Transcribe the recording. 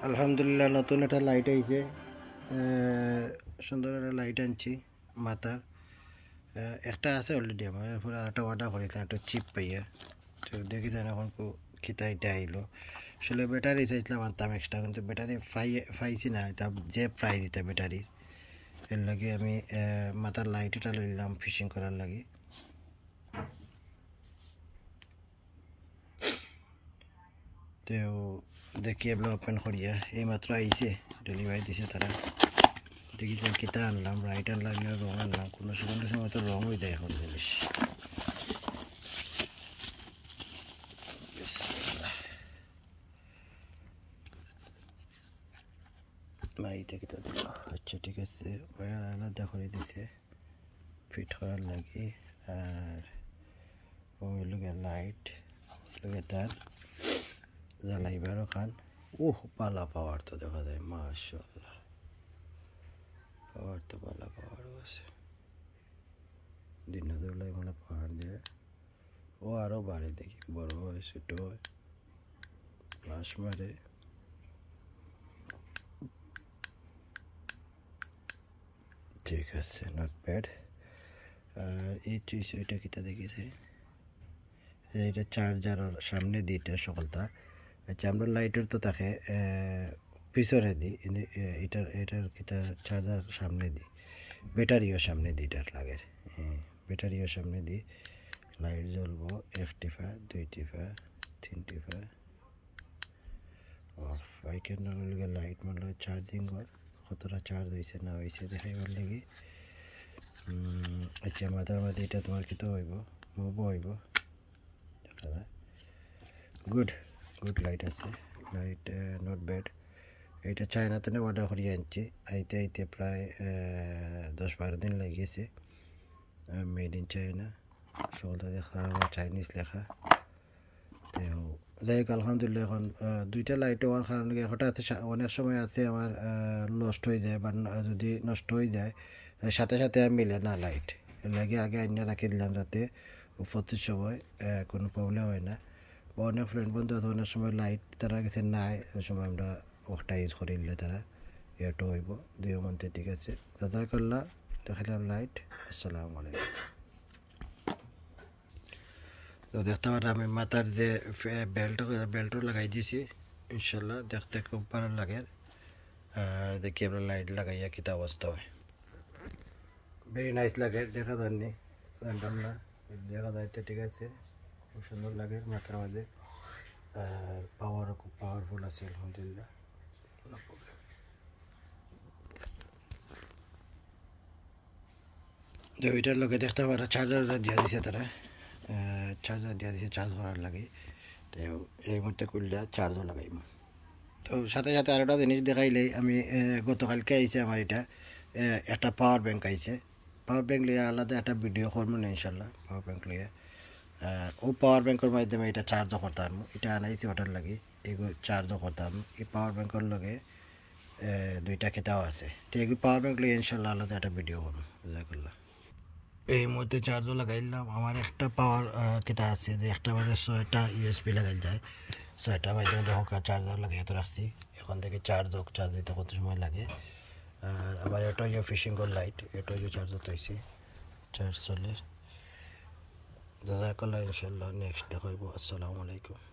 আলহামদুলিল্লাহ নতুন একটা লাইট আইছে। সুন্দর একটা লাইট আনছি মাথার। একটা আছে অলরেডি আমার, এরপরে আরেকটা অর্ডার করেছিলাম একটা চিপ পাইয়া। তো দেখি যেন এখন খিতা এটা আইলো। আসলে ব্যাটারি চাইছিলাম আনতাম এক্সট্রা, কিন্তু ব্যাটারি পাইছি না। তা যে প্রাইস এটা ব্যাটারির, এর লাগে আমি মাথার লাইট এটা লইলাম ফিশিং করার লাগে। তো দেখি এগুলো ওপেন করিয়া এইমাত্র আইছে, ডেলিভারি দিছে তারা। দেখি কিতা আনলাম, রাইট আনলাম না রং আনলাম। কোনো সময় তো রং হয়ে যায় এখন জিনিস। মাইটা কিতা দিল। আচ্ছা ঠিক আছে, ওয়ার আলাদা করে দিছে ফিট করার লাগে। আর ওই লোকের লাইট, লোকের তার জ্বালাইবারও খান। ওহ পালা পাওয়ার তো দেখা যায়, মাশাআল্লাহ পাওয়ার তো পালা পাওয়ার আছে। দিনে দৌড়াই মানে পাওয়ার দিয়ে ও আরও বাড়ে, দেখি বড় হয় ছোট হয় ফ্লাশ মারে। ঠিক আছে, নট ব্যাড। আর এই এটা কিতা দেখেছে, এটা চার্জারের সামনে দিই এটা সকলটা। আচ্ছা আমরা লাইটের তো তাকে পিছনে দিই, এটার কিতা চার্জার সামনে দিই, ব্যাটারিও সামনে দিই, এটার লাগে ব্যাটারিও সামনে দিই। লাইট জ্বলবো, এক টিপা, দুই টিপা, তিন টিপা অফ। এইখানে লাইট মারলে চার্জিং কর, কতটা চার্জ হয়েছে না হয়েছে দেখাইবার লাগে। আচ্ছা মাথার মধ্যে এটা তোমার কিতো হইব, মুভও হইব, দেখা যায়। গুড গুড লাইট আছে, লাইট নট ব্যাড। এটা চায়নাতে অর্ডার করিয়ে আনছি, আইতে আইতে প্রায় 10-12 দিন লাগিয়েছে। মেড ইন চায়না, সকলটা দেখা চাইনিজ লেখা। তো যাই হোক আলহামদুলিল্লাহ। এখন দুইটা লাইট হওয়ার কারণে হঠাৎ অনেক সময় আছে আমার লস্ট হয়ে যায়, বা যদি নষ্ট হয়ে যায় সাথে সাথে আর মিলে না লাইট। এর লাগে আগে আইনা রাখি দিলাম, যাতে উপস্থিত সময় কোনো প্রবলেম হয় না। বা অনেক ফ্রেন্ড বন্ধু আছে অনেক সময় লাইট তারা কাছে নাই, ওই সময় আমরা ওটা ইউজ করে নিলে তারা এটা হইব দুই মন্থে। ঠিক আছে, জাযাকাল্লাহ। দেখালাম লাইট। আসসালামু আলাইকুম। তো দেখতে পারেন আমি মাথার যে বেল্টও লাগাই দিয়েছি, ইনশাল্লাহ দেখতে খুব ভালো লাগে। আর দেখি আমরা লাইট লাগাইয়া কিতা অবস্থা হয়। ভেরি নাইস লাগে, দেখা যাননি জানতাম না, দেখা যায় তো। ঠিক আছে, খুব সুন্দর লাগে মাথার মধ্যে। আর পাওয়ারও খুব পাওয়ারফুল আছে আলহামদুলিল্লাহ, নো প্রবলেম। তো এটার লোকে দেখতে পারা চার্জার দিয়া দিছে তারা, চার্জার দিয়া দিছে চার্জ করার লাগে। তো এই মুহূর্তে খুললে চার্জও লাগাইব। তো সাথে সাথে আরেকটা জিনিস দেখাইলেই আমি, গতকালকে আইছে আমার এটা একটা পাওয়ার ব্যাংক আইছে। পাওয়ার ব্যাংক লিয়ে আলাদা একটা ভিডিও করবো না ইনশাল্লাহ। পাওয়ার ব্যাংক লিয়ে ও পাওয়ার ব্যাংকের মাধ্যমে এটা চার্জও করতাম, এটা আনাইছি ওটার লাগে, এগুলো চার্জও করতাম। এই পাওয়ার ব্যাংকের লগে দুইটা খেতাও আছে। তো এগুলো পাওয়ার ব্যাংক লিয়ে ইনশাল্লাহ আলাদা একটা ভিডিও করবো। জাযাকাল্লাহ। এই মধ্যে চার্জও লাগাইলাম। আমার একটা পাওয়ার কিতা আছে যে একটা মাঝে 6টা ইউএসপি লাগাই যায়, 6টা মাধ্যমে দেখো চার্জার লাগিয়ে তো রাখছি। এখন থেকে চার্জ হোক, চার্জ দিতে কত সময় লাগে। আর আবার এটা ইয়ে ফিশিং লাইট, এটা ইয়ে চার্জ হতে হয়েছে, চার্জ চলে। জাযাকাল্লাহ। ইনশাল্লাহ নেক্সট দেখাইব। আসসালামু আলাইকুম।